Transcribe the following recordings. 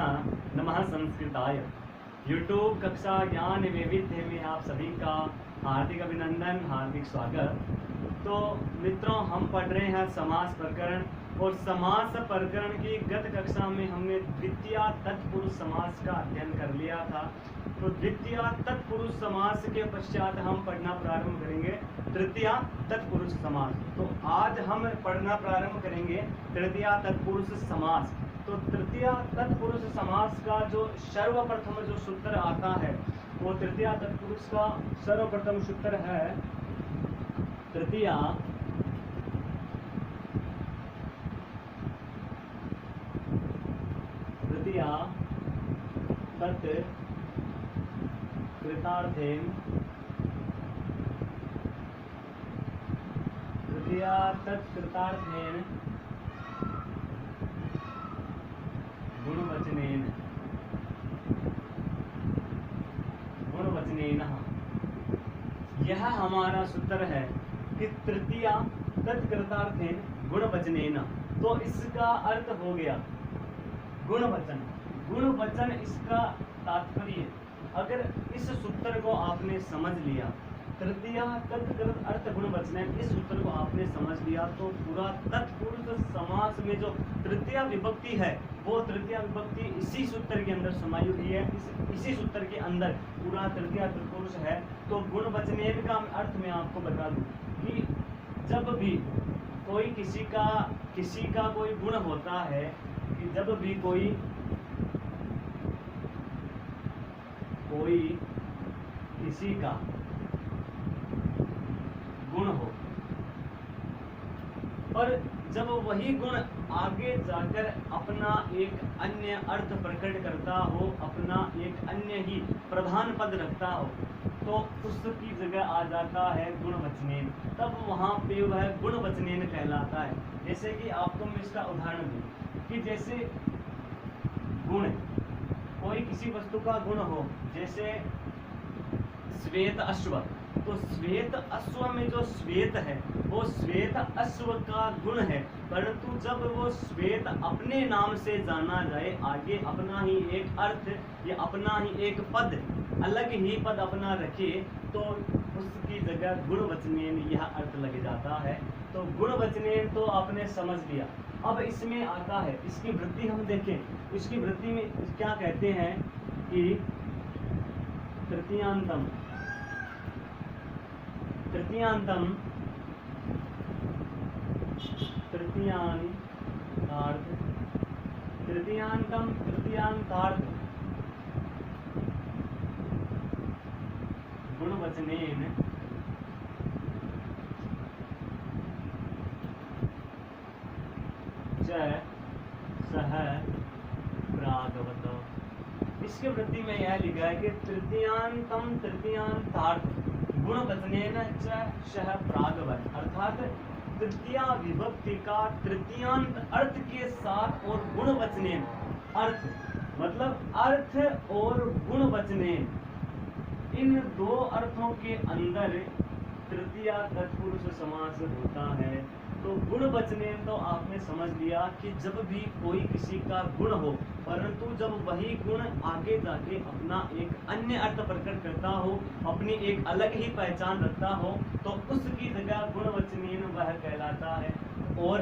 नमः संस्कृताय। यूट्यूब कक्षा ज्ञान वैविध्य में आप सभी का हार्दिक अभिनंदन, हार्दिक स्वागत। तो मित्रों, हम पढ़ रहे हैं समास प्रकरण, और समास प्रकरण की गत कक्षा में हमने द्वितीय तत्पुरुष समास का अध्ययन कर लिया था। तो द्वितीय तत्पुरुष समास के पश्चात हम पढ़ना प्रारंभ करेंगे तृतीय तत्पुरुष समास। तो आज हम पढ़ना प्रारंभ करेंगे तृतीय तत्पुरुष समास। तो तृतीय तत्पुरुष समास का जो सर्वप्रथम जो सूत्र आता है, वो तृतीय तत्पुरुष का सर्वप्रथम सूत्र है तृतीय तत् कृतार्थेन गुणवचनेन यह हमारा सूत्र है कि तृतीय तत्कृतार्थेन गुणवचनेन। तो इसका अर्थ हो गया गुणवचन। गुणवचन इसका तात्पर्य। अगर इस सूत्र को आपने समझ लिया, तृतीय तत्कृत अर्थ गुणवचन, इस सूत्र को आपने समझ लिया, तो पूरा तत्पुरुष समास में जो तृतीय विभक्ति है, वो तृतीय विभक्ति इसी सूत्र के अंदर समाई हुई है। इसी सूत्र के अंदर पूरा तृतीय तत्पुरुष है। तो गुणवचनेन का अर्थ मैं आपको बता दूं कि जब भी कोई किसी का कोई गुण होता है, कि जब भी कोई किसी का गुण हो, और जब वही गुण आगे जाकर अपना एक अन्य अर्थ प्रकट करता हो, अपना एक अन्य ही प्रधान पद रखता हो, तो उसकी जगह आ जाता है गुणवचनेन। तब वहाँ पे वह गुणवचनेन कहलाता है। जैसे कि आपको मैं इसका उदाहरण दूं कि जैसे गुण, कोई किसी वस्तु का गुण हो, जैसे श्वेत अश्व। तो श्वेत अश्व में जो श्वेत है, वो श्वेत अश्व का गुण है, परंतु जब वो श्वेत अपने नाम से जाना जाए, आगे अपना ही एक अर्थ या अपना ही एक पद, अलग ही पद अपना रखे, तो उसकी जगह गुणवचनेन यह अर्थ लग जाता है। तो गुणवचनेन तो आपने समझ लिया। अब इसमें आता है, इसकी वृत्ति हम देखें। इसकी वृत्ति में क्या कहते हैं कि तृतीयांतम तृतीयांतार्थ गुणवचनेन सह प्रागवत। इसके वृत्ति में यह लिखा है कि तृतीयांतार्थ गुणवचनेन सह प्रागवत, अर्थात तृतीय विभक्ति का तृतीयांत अर्थ के साथ और गुणवचनेन, अर्थ मतलब अर्थ और गुणवचनेन, इन दो अर्थों के अंदर तृतीय तत्पुरुष समास होता है। तो गुणवचनेन तो आपने समझ लिया कि जब भी कोई किसी का गुण हो, परंतु जब वही गुण आगे जाके अपना एक अन्य अर्थ प्रकट करता हो, अपनी एक अलग ही पहचान रखता हो, तो उसकी जगह गुणवचनेन वह कहलाता है। और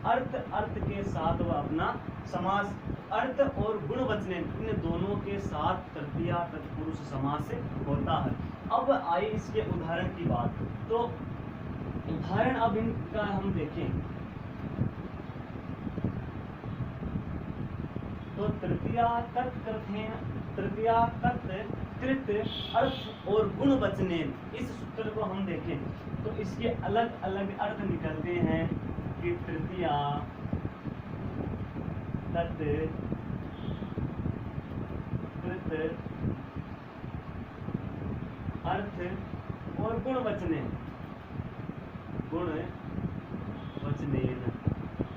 अर्थ के साथ वह अपना समास, अर्थ और गुणवचनेन, इन दोनों के साथ तृतीय तत्पुरुष समास होता है। अब आए इसके उदाहरण की बात। तो उदाहरण अब इनका हम देखें, तो तृतीय तत्कृत अर्थ और गुणवचनेन, इस सूत्र को हम देखें तो इसके अलग अलग अर्थ निकलते हैं कि तृतीय तत्कृत अर्थ और गुणवचनेन,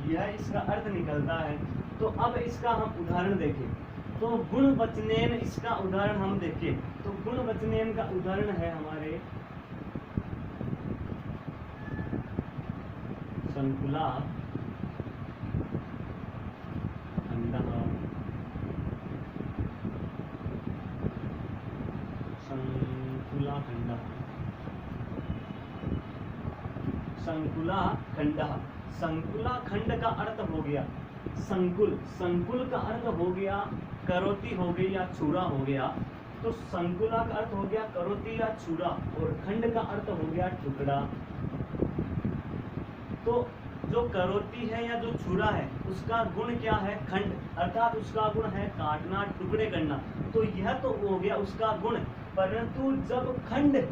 यह इसका अर्थ निकलता है। तो अब इसका हम उदाहरण देखें। तो गुणवचनेन, इसका उदाहरण हम देखें तो गुणवचनेन का उदाहरण है हमारे संकुला अंडः संकुला खंड। संकुला खंड का अर्थ हो गया संकुल, संकुल का अर्थ हो गया करोती हो गई या छुरा हो गया। तो संकुला का अर्थ हो गया करोती या छुरा और खंड का अर्थ हो गया टुकड़ा। तो जो करोती है या जो छुरा है उसका गुण क्या है? खंड, अर्थात उसका गुण है काटना, टुकड़े करना। तो यह तो हो गया उसका गुण, परंतु जब खंड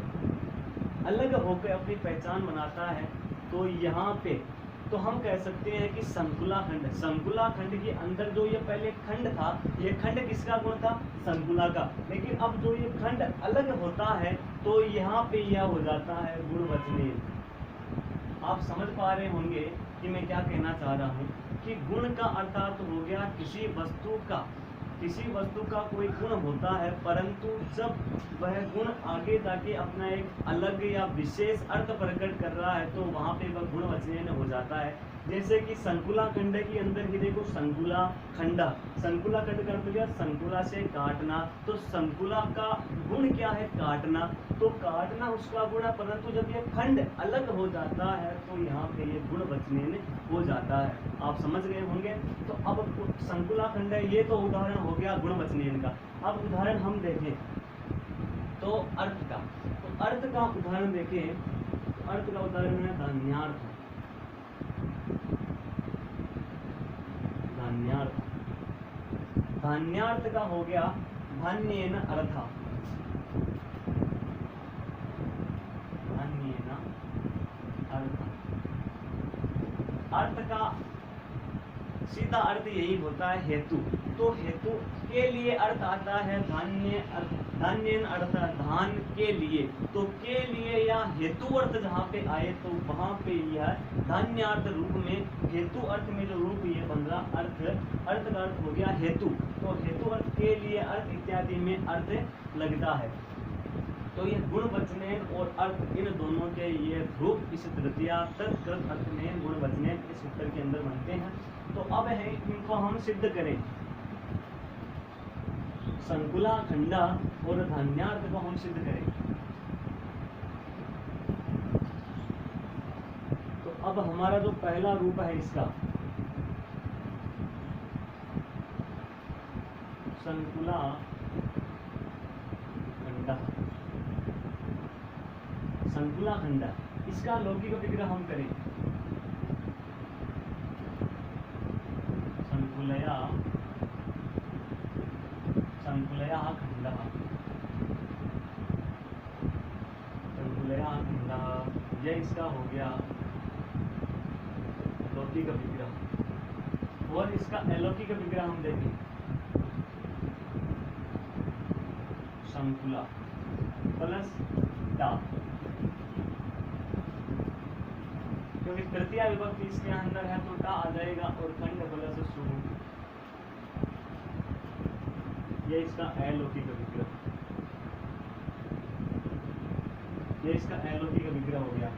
अलग होकर अपनी पहचान बनाता है तो यहाँ पे तो हम कह सकते हैं कि संकुला खंड। संकुला खंड के अंदर जो ये पहले खंड था, ये खंड किसका गुण था? संकुला का। लेकिन अब जो ये खंड अलग होता है तो यहाँ पे यह हो जाता है गुणवचनीय। आप समझ पा रहे होंगे कि मैं क्या कहना चाह रहा हूँ कि गुण का अर्थात हो गया किसी वस्तु का कोई गुण होता है, परंतु जब वह गुण आगे जाके अपना एक अलग या विशेष अर्थ प्रकट कर रहा है तो वहाँ पे वह गुणवचनीय हो जाता है। जैसे कि संकुला खंड के अंदर ही देखो संकुला खंड, संकुला खंड का अर्थ क्या? संकुला से काटना। तो संकुला का गुण क्या है? काटना। तो काटना उसका गुण है, परंतु जब ये खंड अलग हो जाता है तो यहाँ पे ये गुणवचनीय हो जाता है। आप समझ गए होंगे। तो अब संकुला खंड है, ये तो उदाहरण हो गया गुणवचनीय का। अब उदाहरण हम देखें तो अर्थ का, तो अर्थ का उदाहरण देखें। अर्थ का उदाहरण है धान्यार्थ। धान्यार्थ, धान्यार्थ का हो गया धान्येन अर्था। धान्येन अर्था, अर्थ का सीधा अर्थ यही होता है हेतु। तो हेतु के लिए अर्थ आता है धान्य, धान्येन अर्थ, धान के लिए। तो के लिए या हेतु अर्थ जहाँ पे आए तो वहाँ पे यह धान्यार्थ रूप में, हेतु अर्थ में जो रूप ये बन रहा अर्थ का अर्थ हो गया हेतु। तो हेतु अर्थ के लिए अर्थ इत्यादि में अर्थ लगता है। तो ये गुणवचनेन और अर्थ इन दोनों के ये रूप इस तृतीया तत्कृत अर्थ में गुणवचनेन इस उत्तर के अंदर बनते हैं। तो अब है इनको हम सिद्ध करें, संकुला खंडा और धान्यार्थ को हम सिद्ध करें। तो अब हमारा जो पहला रूप है इसका संकुला खंडा, संकुला खंडा, इसका लौकिक विग्रह हम करें। संकुलया, संकुलया खंडः, संकुलया खंडः, यह इसका हो गया लौकिक विग्रह। और इसका अलौकिक विग्रह हम देखें, संकुला प्लस टा, क्योंकि तृतीया विभक्ति इसके अंदर है तो टा आ जाएगा और खंड प्लस सु, ये इसका अलौकिक विग्रह, ये इसका अलौकिक विग्रह हो गया।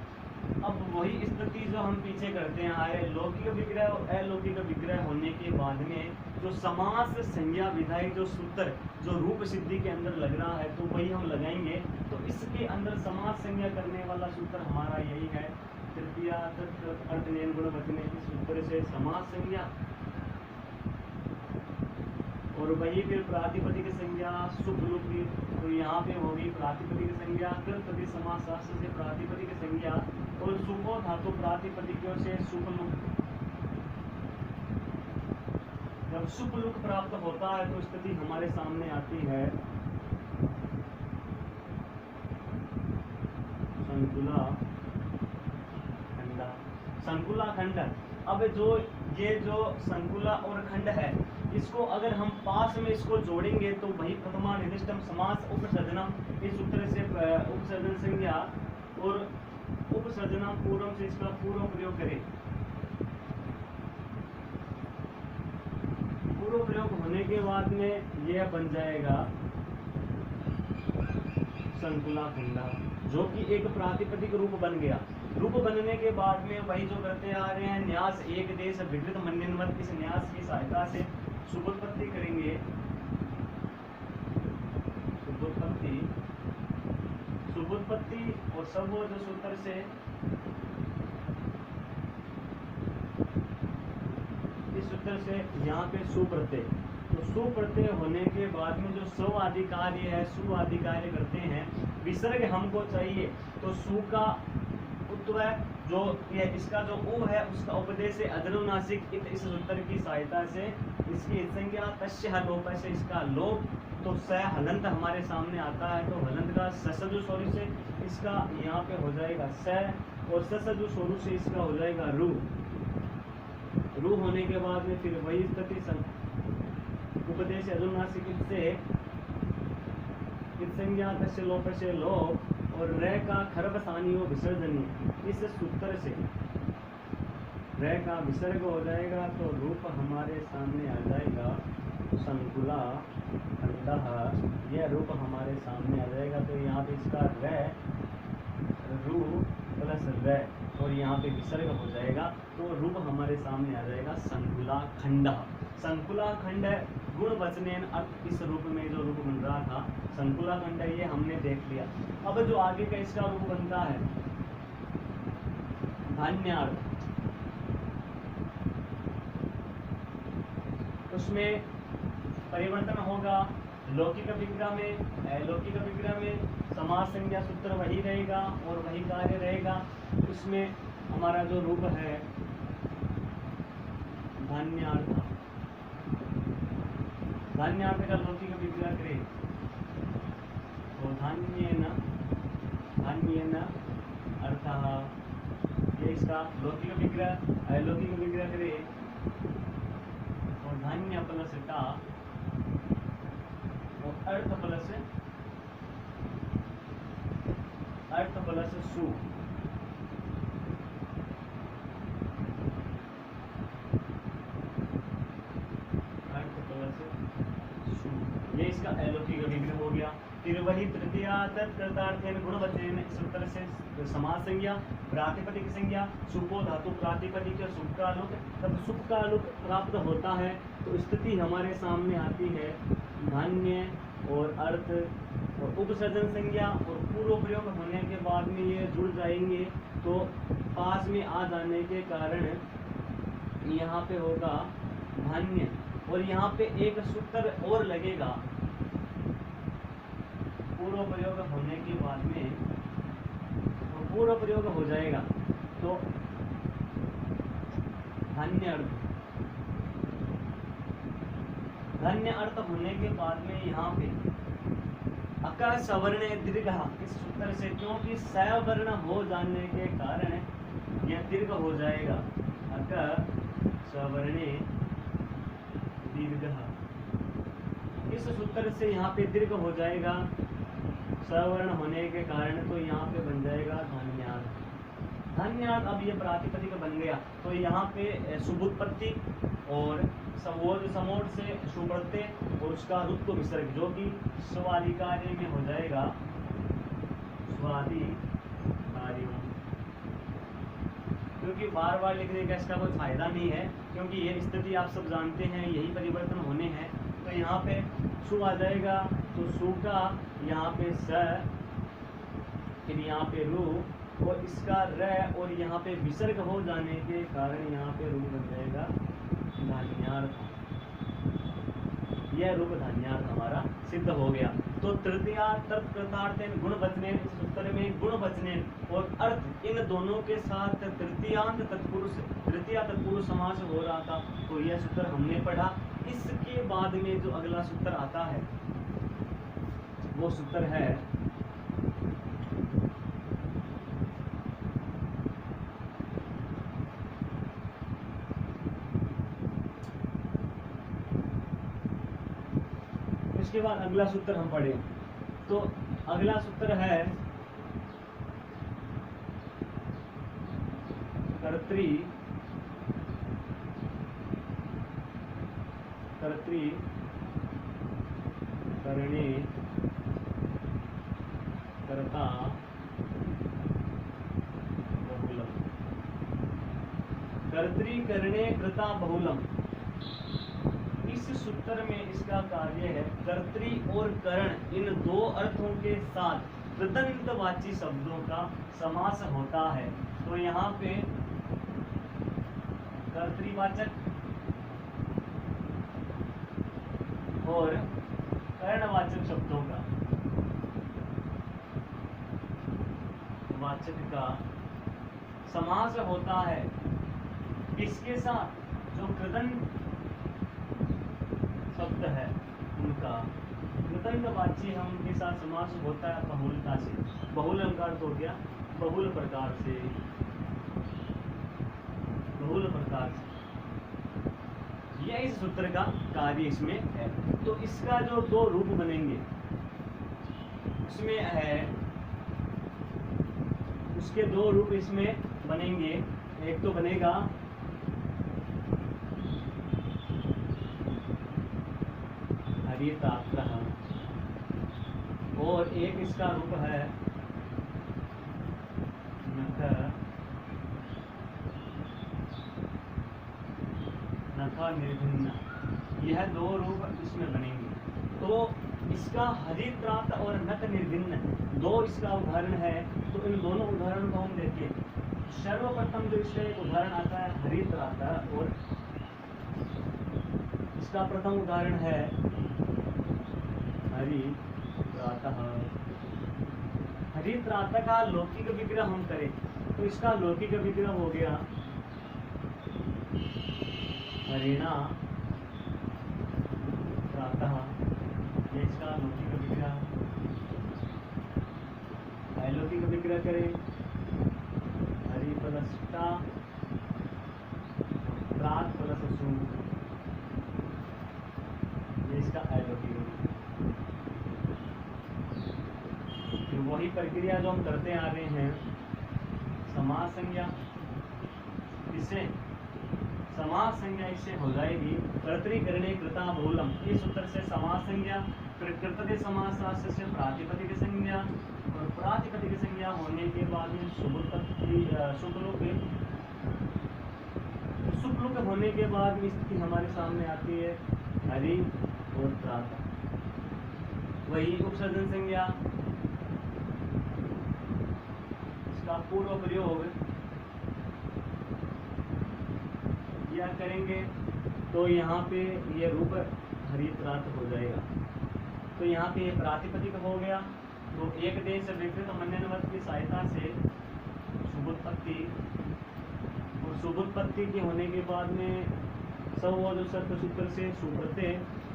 अब वही स्थिति जो हम पीछे करते हैं आए, लौकिक विग्रह और अलौकिक विग्रह होने के बाद में जो समास संज्ञा विधायी जो सूत्र जो रूप सिद्धि के अंदर लग रहा है तो वही हम लगाएंगे। तो इसके अंदर समास संज्ञा करने वाला सूत्र हमारा यही है, तृतीया अर्थनेन गुणवचने, इस सूत्र से समास संज्ञा और वही फिर प्रातिपदिक संज्ञा सुपलुक, तो यहाँ पे होगी प्रातिपदिक संज्ञा, कृत समासास्त्र से प्रातिपदिक संज्ञा और सुपो धातु प्रातिपदिकों से सुपलुक। जब सुपलुक प्राप्त होता है तो स्थिति हमारे सामने आती है संकुला खंड, संकुला खंड। अब जो ये जो संकुला और खंड है इसको अगर हम पास में इसको जोड़ेंगे तो वही प्रथमा निर्दिष्टम समास उपसर्जनम, इस सूत्र से उपसर्जन संज्ञा और उपसर्जनम पूर्व से इसका पूर्व प्रयोग करें। पूर्व प्रयोग होने के बाद में यह बन जाएगा संकुला खंडा, जो कि एक प्रातिपदिक रूप बन गया। रूप बनने के बाद में वही जो करते आ रहे हैं न्यास एक देश विकृत मन्यन्वत, इस न्यास की सहायता से सुबोत्पत्ति करेंगे। सुबोत्पत्ति, सुबोत्पत्ति और सब जो सूत्र से सूत्र से यहाँ पे सुप्रत्यय, तो सुप्रत्यय होने के बाद में जो स्व आदि कार्य है, सु आदि कार्य करते हैं, विसर्ग हमको चाहिए, तो सु का उत्तर जो ये इसका जो उ है उसका उपदेश से अदनुनासिक इत, इस सूत्र की सहायता से इसकी संज्ञा तस्य लोप से इसका लोप, तो स हलंत हमारे सामने आता है, तो हलंत का ससजु स्वरू से इसका यहाँ पे हो जाएगा स, और ससजु स्वरू से इसका हो जाएगा रू। रू होने के बाद में फिर वही स्थिति उपदेश अदनुनासिक इत से इत संज्ञा तस्य लोप से लोप, और र का खरबसानी हो विसर्जनीय, इस सूत्र से र का विसर्ग हो जाएगा, तो रूप हमारे सामने आ जाएगा संकुला खंडः, यह रूप हमारे सामने आ जाएगा। तो यहाँ पे इसका र रू प्लस र और यहाँ पे विसर्ग हो जाएगा, तो रूप हमारे सामने आ जाएगा संकुला खंडः। संकुला खंड गुण वचनेन अर्थ, इस रूप में जो रूप बन रहा था संकुला खंड, ये हमने देख लिया। अब जो आगे का इसका रूप बनता है धान्यार्थ, उसमें परिवर्तन होगा लौकिक विग्रह में, अलौकिक विग्रह में समास संज्ञा सूत्र वही रहेगा और वही कार्य रहेगा। उसमें हमारा जो रूप है धान्यार्थ, धान्यार्थ का लौकिक विग्रह करें तो धान्येन अर्थः, ये इसका लौकिक विग्रह, अलौकिक विग्रह करें और धान्य प्लस टा और अर्थ प्लस सु, ये इसका अलौकिक विग्रह हो गया। फिर वही तृतीया तत्कृतार्थेन गुणवचनेन, इस सूत्र से समास संज्ञा प्रातिपदिक संज्ञा सुपो धातु प्रातिपदिक सुप का लुक, तब सुप का लुक प्राप्त होता है, तो स्थिति हमारे सामने आती है धान्य और अर्थ और उपसर्जन संज्ञा, और पूर्व प्रयोग होने के बाद में ये जुड़ जाएंगे, तो पास में आ जाने के कारण यहाँ पे होगा धान्य, और यहाँ पे एक सूत्र और लगेगा पूर्व प्रयोग होने के बाद में, तो पूर्व प्रयोग हो जाएगा, तो धन्य अर्थ, धन्य अर्थ होने के बाद में यहाँ पे अकार सवर्ण दीर्घ, इस सूत्र से, क्योंकि सवर्ण हो जाने के कारण यह दीर्घ हो जाएगा, अकार सवर्ण दीर्घ, इस सूत्र से यहाँ पे दीर्घ हो जाएगा सवर्ण होने के कारण, तो यहाँ पे बन जाएगा धान्यार्थ। धान्यार्थ अब ये प्रातिपदिक बन गया, तो यहाँ पे शुभोत्पत्ति और समोट से सुप्रत्यय और उसका रुत्व विसर्ग, जो कि स्वादि कार्य में हो जाएगा स्वादि कार्यों, क्योंकि बार बार लिखने का इसका कोई फायदा नहीं है, क्योंकि ये स्थिति आप सब जानते हैं, यही परिवर्तन होने हैं। तो यहाँ पे सु आ जाएगा, तो सु का यहाँ पे स, फिर यहाँ पे रू और इसका र, और यहाँ पे विसर्ग हो जाने के कारण यहाँ पे रू बन जाएगा धान्यार्थ। यह रूप धान्यार्थ हमारा सिद्ध हो गया। तो तृतीया तत्कृतार्थेन गुण वचनेन, इस सूत्र में गुण वचनेन और अर्थ, इन दोनों के साथ तृतीयांत तत्पुरुष, तृतीया तत्पुरुष समास हो रहा था, तो यह सूत्र हमने पढ़ा। इसके बाद में जो अगला सूत्र आता है वो सूत्र है इसके बाद अगला सूत्र हम पढ़े, तो अगला सूत्र है कर्त्री करणे कर्ता बहुलम, कर्त्री करणे कृता बहुलम। इस सूत्र में इसका कार्य है कर्त्री और करण, इन दो अर्थों के साथ कृतंतवाची शब्दों का समास होता है। तो यहाँ पे कर्तृवाचक और कर्णवाचक शब्दों का वाचक का समास होता है किसके साथ? जो कृदंत शब्द है उनका कृदंतवाची है, उनके साथ समास होता है बहुलता से। बहुल अलंकार तो हो गया बहुल प्रकार से, बहुल प्रकार से। यह इस सूत्र का कार्य इसमें है। तो इसका जो दो रूप बनेंगे उसमें है, उसके दो रूप इसमें बनेंगे। एक तो बनेगा हरितात्रः, और एक इसका रूप है नख निर्भिन्न। यह दो रूप इसमें बनेंगे। तो इसका हरित्रात और नख निर्भिन्न दो इसका उदाहरण है। तो इन दोनों उदाहरण को हम देखिए। सर्वप्रथम जो इसका एक उदाहरण आता है हरित्रात, और इसका प्रथम उदाहरण है हरित्रातः। हरित्रात का लौकिक विग्रह हम करें तो इसका लौकिक विग्रह हो गया हरिणा प्रातः। ये इसका लौकिक विग्रह। अलौकिक विग्रह करें हरि प्लस टा प्रात प्लस सु, ये इसका अलौकिक विग्रह। फिर वही प्रक्रिया जो हम करते आ रहे हैं, समास संज्ञा इससे समास संज्ञा इससे हो जाएगी कर्तृकरणे कृता बहुलम। इस सूत्र से समास संज्ञा, फिर कर्तव्य समास से प्रातिपदिक संज्ञा, और प्रातिपदिक संज्ञा होने के बाद में शुक्लुक होने के बाद में स्थिति हमारे सामने आती है हरि और प्रातः। वही उपसर्जन संज्ञा, इसका पूर्व प्रयोग या करेंगे तो यहाँ पे ये रूप हरित्रात हो जाएगा। तो यहाँ पे ये प्रातिपदिक हो गया। तो एक देश विकृत मन्यनवत की सहायता से शुभोत्पत्ति, और शुभोत्पत्ति के होने के बाद में सव सूत्र से सुप्रत्यय,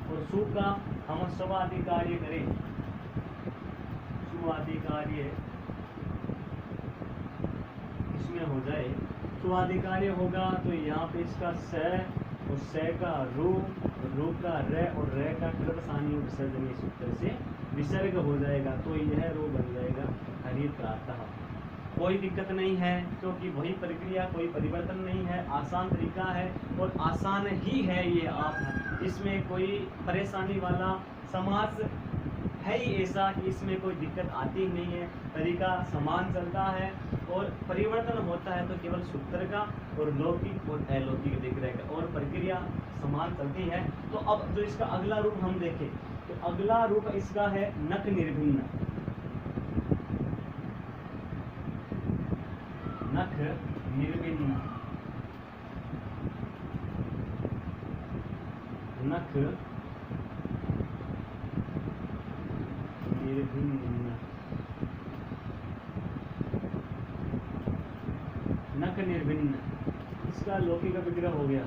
और सु का हम स्वादि कार्य करें, सुआदि कार्य इसमें हो जाए। सुआदि कार्य होगा तो यहाँ पे इसका स, और स का रू का र, और र का कृतसानी विसर्जनीय सूत्र से विसर्ग हो जाएगा। तो यह रू बन जाएगा हरित्रातः। कोई दिक्कत नहीं है, क्योंकि वही प्रक्रिया, कोई परिवर्तन नहीं है, आसान तरीका है और आसान ही है। ये आप इसमें कोई परेशानी वाला समास है ही ऐसा कि इसमें कोई दिक्कत आती ही नहीं है। तरीका समान चलता है और परिवर्तन होता है तो केवल सूत्र का और लौकिक और अलौकिक दिख रहेगा, और प्रक्रिया समान चलती है। तो अब जो इसका अगला रूप हम देखें तो अगला रूप इसका है नख निर्भिन्न। नख निर्भिन्न, नख निर्भिन्न, नख निर्भिन्न। इसका लौकिक विग्रह हो गया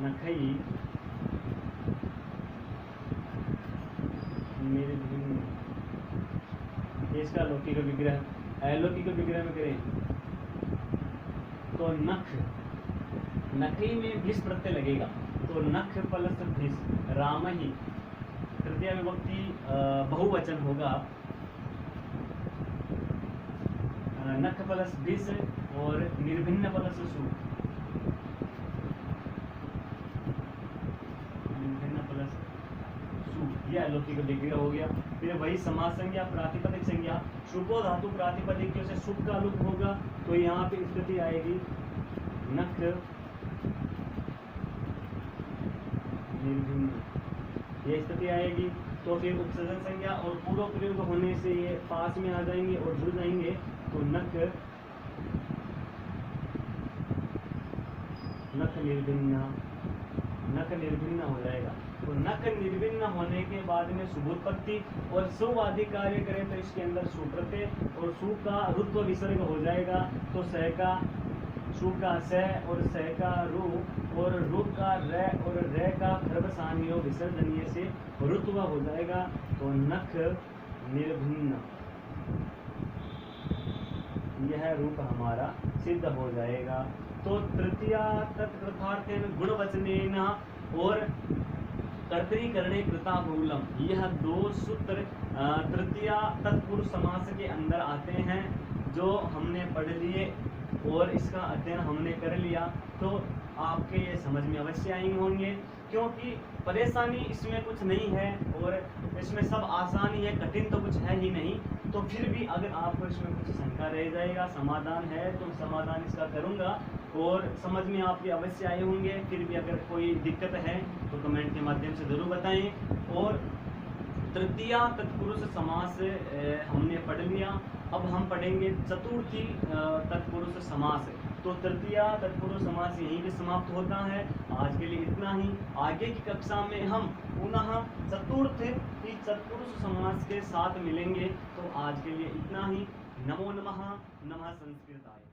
नखई निर्भिन्न, इसका लौकिक विग्रह। अलौकिक विग्रह में करें तो नख, नखई में भिस प्रत्यय लगेगा तो नख प्लस भिस, राम ही तृतीय विभक्ति बहुवचन होगा। नख प्लस भिस और निर्भिन्न प्लस सु, निर्भिन्न प्लस सु, यह अलौकिक विग्रह हो गया। फिर वही समास संज्ञा, प्रातिपदिक संज्ञा, शुभो धातु प्रातिपदिक से शुभ का लुक होगा तो यहाँ पे स्थिति आएगी नख निर्भिन्न, ये स्थिति आएगी। तो फिर उपसर्जन संज्ञा और पूर्व प्रयोग होने से ये पास में आ जाएंगे और जुड़ जाएंगे। तो नख निर्भिन्न, नक निर्भिन्न हो जाएगा। तो नक निर्भिन्न होने के बाद में शुभोत्पत्ति और सु आदि कार्य करें तो इसके अंदर सुप्रत्यय और सु का रुत्व विसर्ग हो जाएगा। तो स का सु का स और स का रु और रु का र और र का गर्भसानीय विसर्जनीय से रुत्व हो जाएगा। तो नख निर्भिन्न यह रूप हमारा सिद्ध हो जाएगा। तो तृतीया तत्कृतार्थेन गुणवचनेन और कर्तरीकरणे कृताबहुलम, यह दो सूत्र तृतीया तत्पुरुष समास के अंदर आते हैं जो हमने पढ़ लिए और इसका अध्ययन हमने कर लिया। तो आपके ये समझ में अवश्य आएंगे होंगे, क्योंकि परेशानी इसमें कुछ नहीं है और इसमें सब आसानी है, कठिन तो कुछ है ही नहीं। तो फिर भी अगर आपको इसमें कुछ शंका रह जाएगा, समाधान है तो समाधान इसका करूंगा और समझ में आपके अवश्य आए होंगे। फिर भी अगर कोई दिक्कत है तो कमेंट के माध्यम से ज़रूर बताएं। और तृतीया तत्पुरुष समास हमने पढ़ लिया। अब हम पढ़ेंगे चतुर्थी तत्पुरुष समास। तो तृतीया तत्पुरुष समास यहीं पे समाप्त होता है। आज के लिए इतना ही। आगे की कक्षा में हम पुनः चतुर्थी तत्पुरुष समास के साथ मिलेंगे। तो आज के लिए इतना ही। नमो नमः। नमः संस्कृताय।